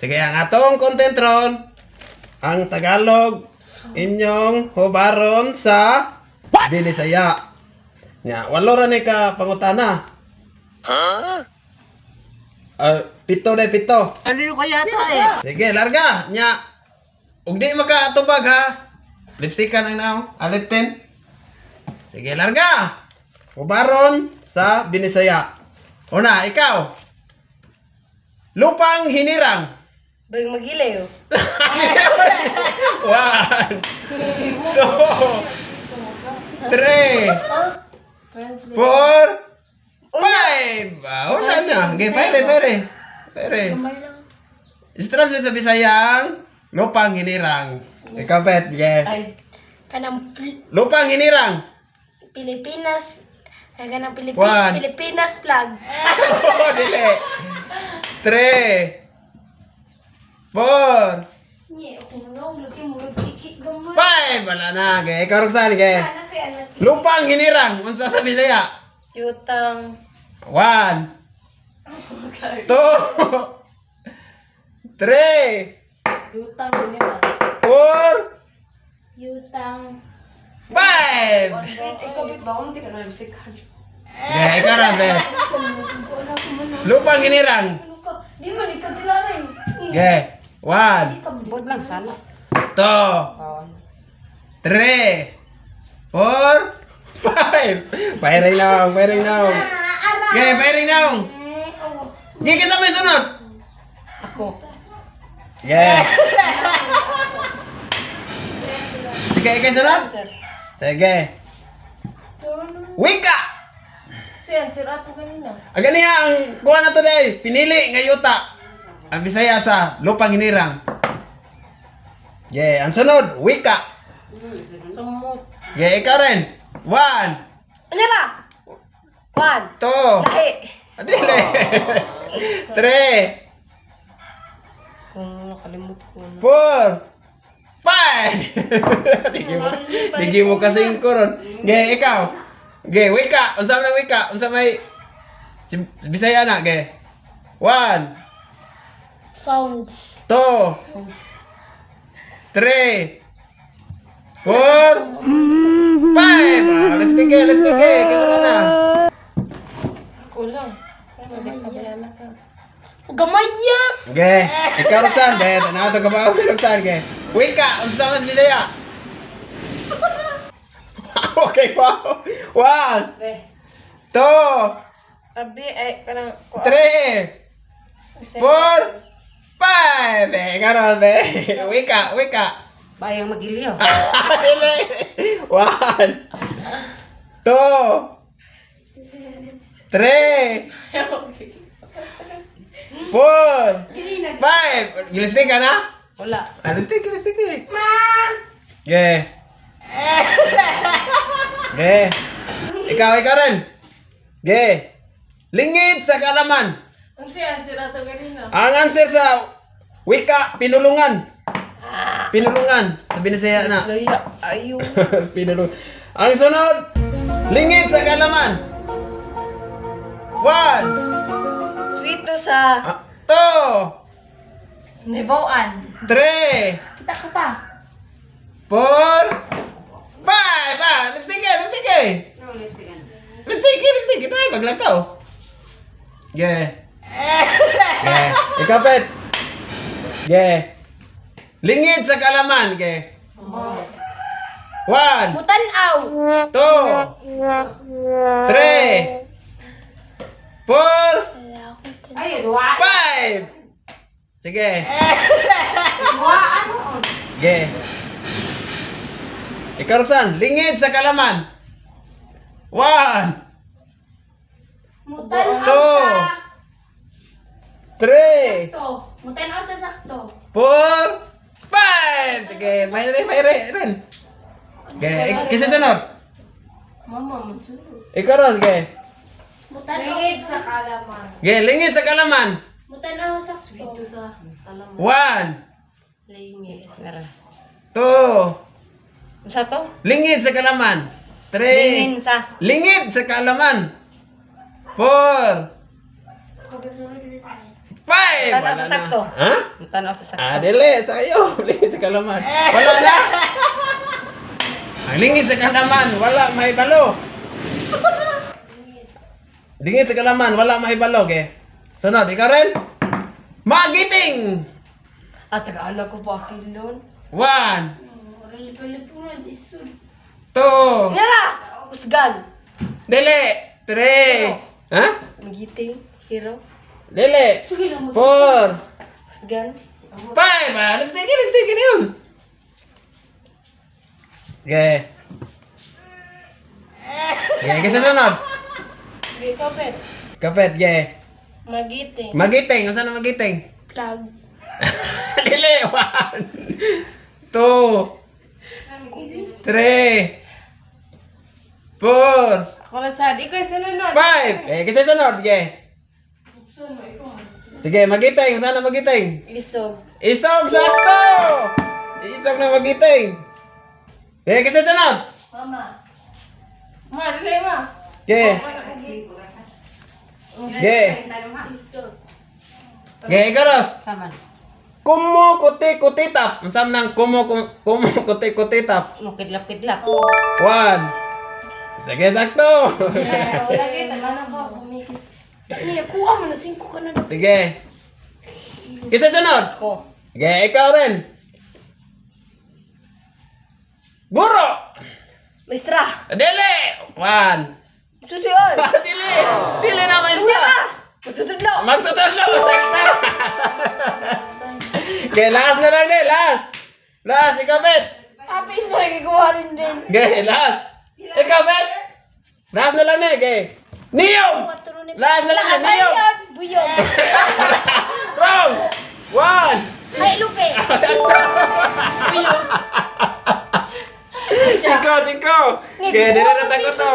Sige, ang atong content ron, ang Tagalog inyong hubaron sa Binisaya. Nya, walo ra ni ka pangutana. Pito na pito. Aliw ka yata eh. Sige, larga. Nya, ug di makaatubag ha. Lipstickan ang naong. Alipin. Sige, larga. Hubaron sa Binisaya. Una, ikaw. Lupang hinirang. Bayang magilayo. 1, 2, 3, 4, 5. Wala na. Okay, pere. Translate sa Bisayang, lupang hinirang. Ikaw, Pet. Yeah. Ay, kanang Lupang hinirang. Pilipinas, ay kanang One. Pilipinas flag. Oh, dili. 3, 4, Nye, ako na, lagi mo kikik gamay. 5. Wala na. Okay, ikaw, Roxanne. Okay. Anak kay anak. Lupang hinirang. Unsa sa Bisaya? Yutang. 1, 2, 3, Yutang nila. 4, Yutang. 5. Wait, ikaw bit ba? Hindi ka na nagsikan. Okay, ikaw, Rabe. Lupang hinirang. Di man, ikaw tilarin. Okay. 1, Kabot lang sana. 2, 3, 4, 5. Firing now. Okay, firing now. Sige, kasama yung sunod. Ako. Yeah. Sige, ikaw sunod. Sige. Wika! Siyan, sira po kanina. Agad niya ang kuha na to dahil. Pinili nga yuta. Ang Bisaya sa lupang hinirang. Yeah, ang sunod, wika. Sumot. Yeah, ikaw rin. 1, Ano ba? 1. 2, Lahi. adili. 3, Kung nakalimut ko na. 4, 5. Digi mo kasing koron. Ge, ikaw. Ge, wika. Unsa man ang wika? Unsa may Bisaya na, ge. 1, Sounds. 2, 3, 4, 5. Let's begin. Kaya na. Kulang. Gamaya! Ge, ikaw Roxanne, be. Tanaw to ka ba? Roxanne, ge. Wika. Unsa man Bisaya? Okay, wow. 1, 2, Abi, ay, parang... 3, 4, 5. Karon, be. Wika. Bayang magiliw. 1, 2, 3, 4, 5. Gilistik ka na? Wala. Gilistik. Ge. Ge. Ikaw rin. Ge. Lingid sa kalaman. Ang siyan, sira to kanina. Ang answer sa wika, pinulungan. Sa Binisaya na. Saya, ayun. Pinulungan. Ang sunod, lingid sa kalaman. 1, Sweeto sa 2, Nibawaan. 3, Kita ka pa. 4, 5. Lipstick. Lipstick. Tayo, maglakaw. Yeah. Ikaw, Pet. Yeah. Lingid sa kalaman. Yeah. 1, Mutanaw. 2, 3, 4, Ay, duwa. 5. Sige. Duwa, ano? Sige. Ikaw, Roxanne, lingid sa kalaman. 1, Mutanaw Two. sa... 3, Sakto. Mutanaw sa sakto. 4, 5. Sige, may rin. Sige, kasi sunod. Mama, mutanaw. Ikaw, Ros, sige. Lingid sa kalaman. Sige, lingid sa kalaman. Mutanaw sa sakto. Sweeto sa kalaman. 1, Lingid. 2, Sa to? lingid sa kalaman. 3, sa... lingid sa kalaman. 4, Five! Tanaw Wala sa na. sakto. Ha? Tanaw sa sakto. Dili, sa'yo. Lingit sa kalaman. Wala na. Ang lingit sa kalaman, wala mahibalo. Lingit sa kalaman, wala mahibalo. Okay. Sunod, ikaw rin. Magiting! At taga-alam ko pa kilon. 1, Rali-pali po na, disod. 2, Yara! Usgan. dili, 3, ha? Magiting. Hero. Dili, Sige lang 4, Usgan. 5, lipstick yun. Okay. Okay, kasi sunod. Sige, kapit. Kapit, okay. Magiting. Magiting, kung saan na magiting? Plug. Dili, 1, 2, 3, 4, Ako na sad. Ikaw yung sunod. 5. Eh, kasi sunod, okay. Sige, magiting, kung saan na magiting? Isog. Isog, sakto! Isog na magiting. Eh, kasi sunod. Mama. Ma, dali ma. Okay. Okay. Isog. Okay, ikaros. Saman. Kumo kuti kutitap. Ang sam nang kumo kuti kutitap. Mukidlap-kidlap. 1. Sige, sakto. Wala kayo, tangan ako. Kumikit. Niya, kuha mo na 5 ka na. Sige. Kisa sunod. Ako. Sige, ikaw rin. Guro. Maestra. Dili. 1. Tutuyon. Dili. Dili na maestra. Matutudlo. Magtutulog. Sakto. Okay, last na lang din. Last. Last, ikaw, Bet. Happy so, ikaw rin din. Okay, last. Ikaw, Bet. Last na lang din. Okay. Niyong. Last na lang din. Niyong. Buyon. Wrong. 1. Ay, Lupe. Sakto. Buyon. 5. Okay, dito na tayo to.